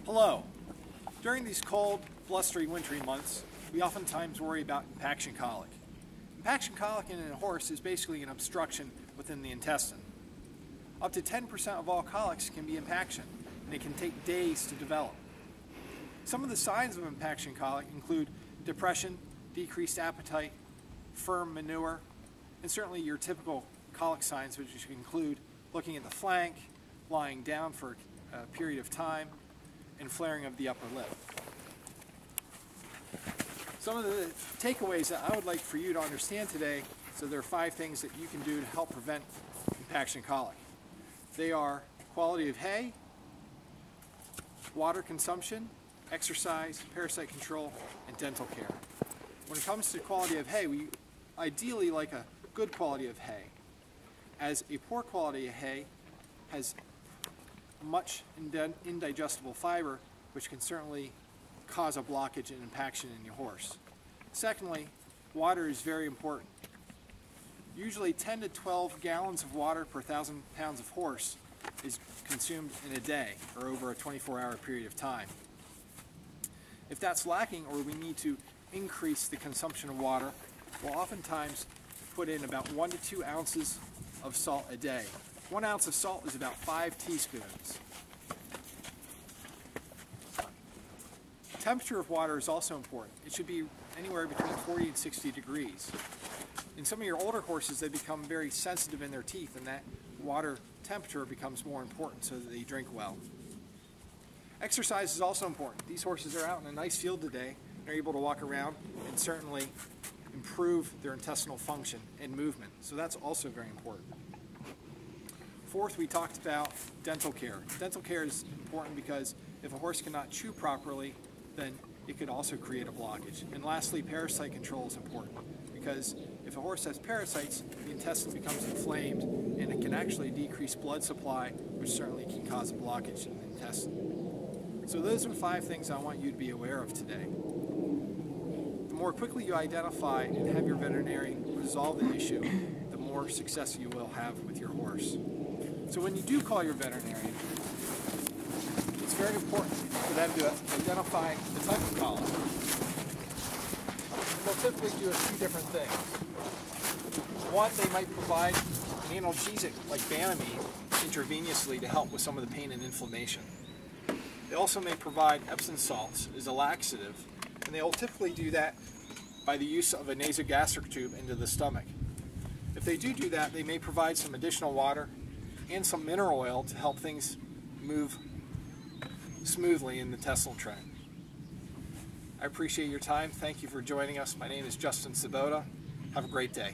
Hello. During these cold, blustery, wintry months, we oftentimes worry about impaction colic. Impaction colic in a horse is basically an obstruction within the intestine. Up to 10% of all colics can be impaction, and it can take days to develop. Some of the signs of impaction colic include depression, decreased appetite, firm manure, and certainly your typical colic signs, which include looking at the flank, lying down for a period of time, and flaring of the upper lip. Some of the takeaways that I would like for you to understand today, so there are 5 things that you can do to help prevent impaction colic. They are quality of hay, water consumption, exercise, parasite control, and dental care. When it comes to quality of hay, we ideally like a good quality of hay, as a poor quality of hay has much indigestible fiber, which can certainly cause a blockage and impaction in your horse. Secondly, water is very important. Usually 10 to 12 gallons of water per 1,000 pounds of horse is consumed in a day or over a 24-hour period of time. If that's lacking, or we need to increase the consumption of water, we'll oftentimes put in about 1 to 2 ounces of salt a day. 1 ounce of salt is about 5 teaspoons. Temperature of water is also important. It should be anywhere between 40 and 60 degrees. In some of your older horses, they become very sensitive in their teeth, and that water temperature becomes more important so that they drink well. Exercise is also important. These horses are out in a nice field today. They're able to walk around and certainly improve their intestinal function and movement. So that's also very important. Fourth, we talked about dental care. Dental care is important because if a horse cannot chew properly, then it could also create a blockage. And lastly, parasite control is important because if a horse has parasites, the intestine becomes inflamed and it can actually decrease blood supply, which certainly can cause a blockage in the intestine. So those are 5 things I want you to be aware of today. The more quickly you identify and have your veterinarian resolve the issue, the more success you will have with your horse. So when you do call your veterinarian, it's very important for them to identify the type of colic. They'll typically do a few different things. One, they might provide an analgesic like Banamine intravenously to help with some of the pain and inflammation. They also may provide Epsom salts as a laxative, and they will typically do that by the use of a nasogastric tube into the stomach. If they do that, they may provide some additional water and some mineral oil to help things move smoothly in the intestinal tract. I appreciate your time. Thank you for joining us. My name is Justin Sabota. Have a great day.